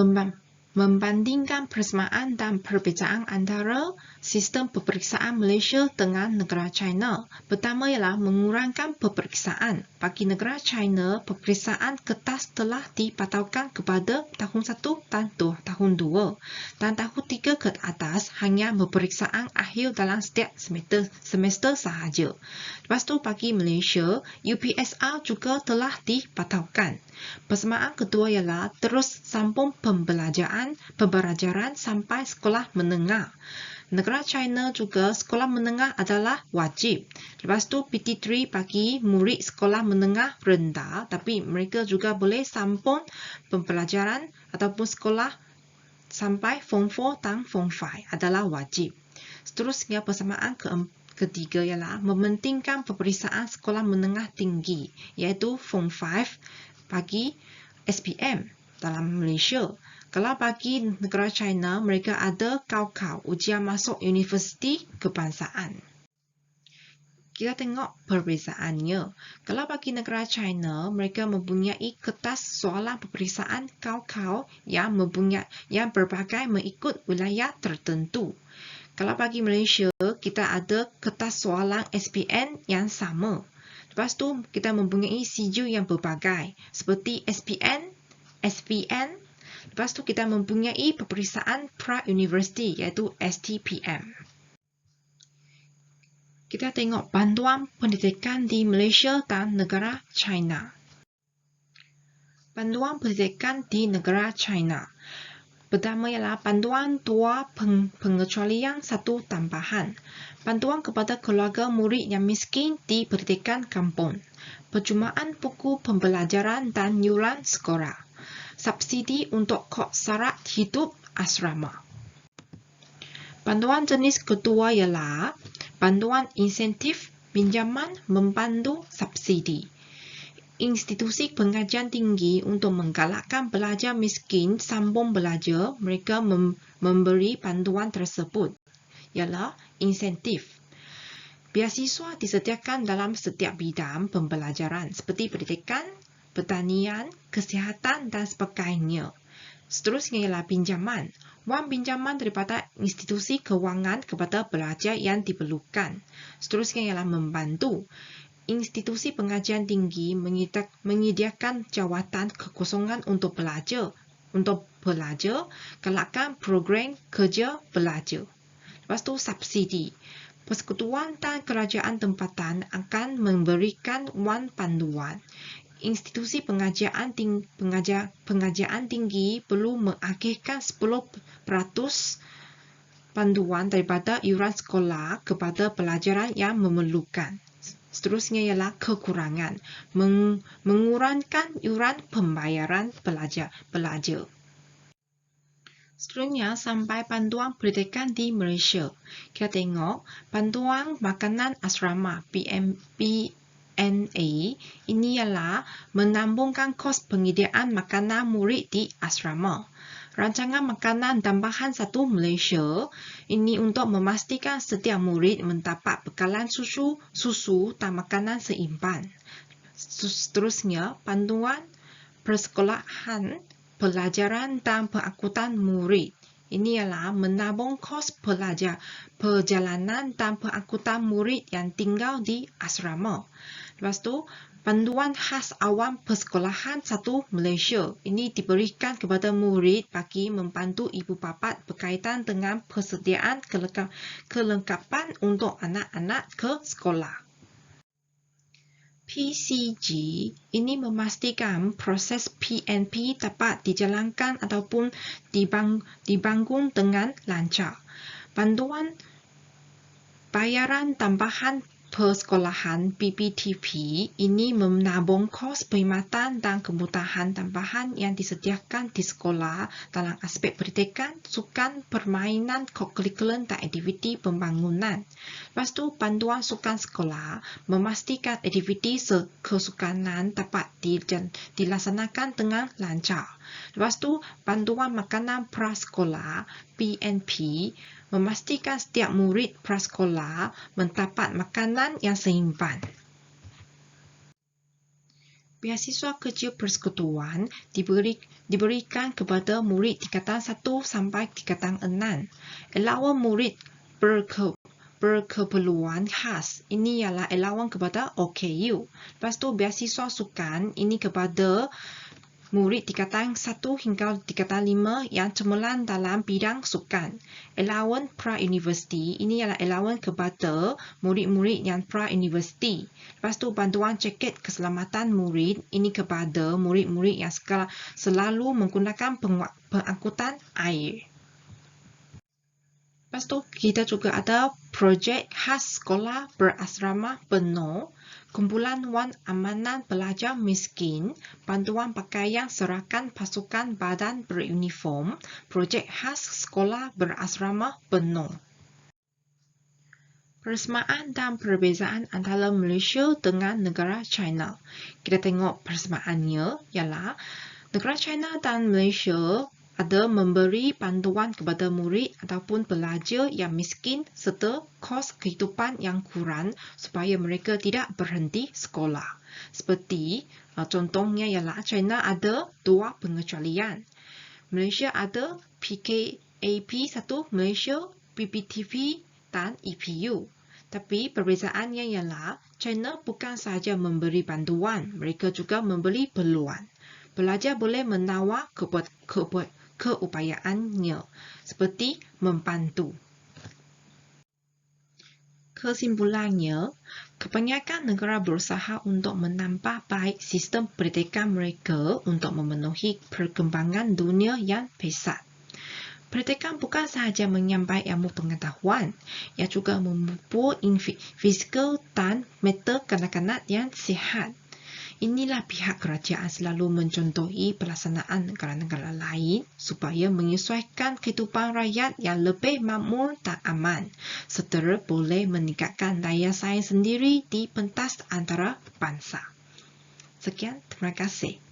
membandingkan persamaan dan perbezaan antara sistem peperiksaan Malaysia dengan negara China. Pertama ialah mengurangkan peperiksaan. Bagi negara China, peperiksaan kertas telah dipataukan kepada tahun 1 dan tahun 2 dan tahun 3 ke atas hanya peperiksaan akhir dalam setiap semester sahaja. Lepas tu bagi Malaysia, UPSR juga telah dipataukan. Persamaan kedua ialah terus sambung pembelajaran sampai sekolah menengah. Negara China juga sekolah menengah adalah wajib. Lepas tu PT3 bagi murid sekolah menengah rendah, tapi mereka juga boleh sambung pembelajaran ataupun sekolah sampai Form 4 dan Form 5 adalah wajib. Seterusnya persamaan ketiga ialah mementingkan peperiksaan sekolah menengah tinggi, iaitu Form 5 bagi SPM dalam Malaysia. Kalau bagi negara China, mereka ada KAU, ujian masuk universiti kebangsaan. Kita tengok perbezaannya. Kalau bagi negara China, mereka mempunyai kertas soalan peperiksaan KAU yang berbagai mengikut wilayah tertentu. Kalau bagi Malaysia, kita ada kertas soalan SPM yang sama. Lepas tu, kita mempunyai sijil yang berbagai, seperti SPN, SVN. Lepas tu, kita mempunyai peperiksaan pra-universiti, iaitu STPM. Kita tengok panduan pendidikan di Malaysia dan negara China. Panduan pendidikan di negara China. Pertama ialah panduan 2 pengecualian 1 tambahan. Panduan kepada keluarga murid yang miskin di pendidikan kampung. Percuma buku pembelajaran dan yuran sekolah. Subsidi untuk kos syarat hidup asrama. Panduan jenis kedua ialah panduan insentif pinjaman membantu subsidi. Institusi pengajian tinggi untuk menggalakkan pelajar miskin sambung belajar, mereka memberi panduan tersebut, ialah insentif. Beasiswa disediakan dalam setiap bidang pembelajaran seperti pendidikan, pertanian, kesihatan dan sebagainya. Seterusnya ialah pinjaman. Wang pinjaman daripada institusi kewangan kepada pelajar yang diperlukan. Seterusnya ialah membantu. Institusi pengajian tinggi menyediakan jawatan kekosongan untuk pelajar. Galakkan program kerja pelajar. Lepas tu subsidi. persekutuan dan kerajaan tempatan akan memberikan wang panduan. Institusi pengajian tinggi perlu mengakhirkan 10% panduan daripada iuran sekolah kepada pelajaran yang memerlukan. Seterusnya ialah kekurangan, mengurangkan iuran pembayaran pelajar. Seterusnya sampai panduan pendidikan di Malaysia. Kita tengok panduan makanan asrama PMA ini ialah menambungkan kos penyediaan makanan murid di asrama. Rancangan makanan tambahan 1 Malaysia ini untuk memastikan setiap murid mendapat bekalan susu dan makanan seimbang. Seterusnya, panduan persekolahan, pelajaran dan pengangkutan murid. Ini ialah menabung kos perjalanan dan pengangkutan murid yang tinggal di asrama. Lepas tu, panduan khas awam persekolahan 1 Malaysia. Ini diberikan kepada murid bagi membantu ibu bapa berkaitan dengan persediaan kelengkapan untuk anak-anak ke sekolah. PCG ini memastikan proses PNP dapat dijalankan ataupun dibangun dengan lancar. Panduan bayaran tambahan persekolahan PPTP ini menabung kos perkhidmatan dan kebutuhan tambahan yang disediakan di sekolah dalam aspek pendidikan, sukan, permainan, kurikulum dan aktiviti pembangunan. Lepas tu, panduan sukan sekolah memastikan aktiviti kesukanan dapat dilaksanakan dengan lancar. Lepas tu, panduan makanan prasekolah PNP memastikan setiap murid prasekolah mendapat makanan yang seimbang. Beasiswa kecil persekutuan diberikan kepada murid tingkatan 1 sampai tingkatan 6. Allowance murid berkeperluan khas ini ialah allowance kepada OKU. Lepas tu beasiswa sukan ini kepada murid tingkatan 1 hingga tingkatan 5 yang cemerlang dalam bidang sukan. Allowance pra-universiti ini ialah allowance kepada murid-murid yang pra-universiti. Lepas tu bantuan jaket keselamatan murid ini kepada murid-murid yang selalu menggunakan pengangkutan air. Lepas tu kita juga ada projek khas sekolah berasrama penuh, kumpulan wang amanan pelajar miskin, bantuan pakaian serahkan pasukan badan beruniform, projek khas sekolah berasrama penuh. Persamaan dan perbezaan antara Malaysia dengan negara China. Kita tengok persamaannya ialah negara China dan Malaysia ada memberi bantuan kepada murid ataupun pelajar yang miskin serta kos kehidupan yang kurang supaya mereka tidak berhenti sekolah. Seperti contohnya ialah China ada 2 pengecualian. Malaysia ada PKAP 1 Malaysia, PPTP dan EPU. Tapi perbezaannya ialah China bukan sahaja memberi bantuan, mereka juga memberi peluang. Pelajar boleh menawar keupayaannya seperti membantu. Kesimpulannya, kebanyakan negara berusaha untuk menambah baik sistem pendidikan mereka untuk memenuhi perkembangan dunia yang pesat. Pendidikan bukan sahaja menyampaikan ilmu pengetahuan, ia juga memupuk fizikal dan mental kanak-kanak yang sihat. Inilah pihak kerajaan selalu mencontohi pelaksanaan negara-negara lain supaya menyesuaikan kehidupan rakyat yang lebih makmur dan aman, serta boleh meningkatkan daya saing sendiri di pentas antara bangsa. Sekian, terima kasih.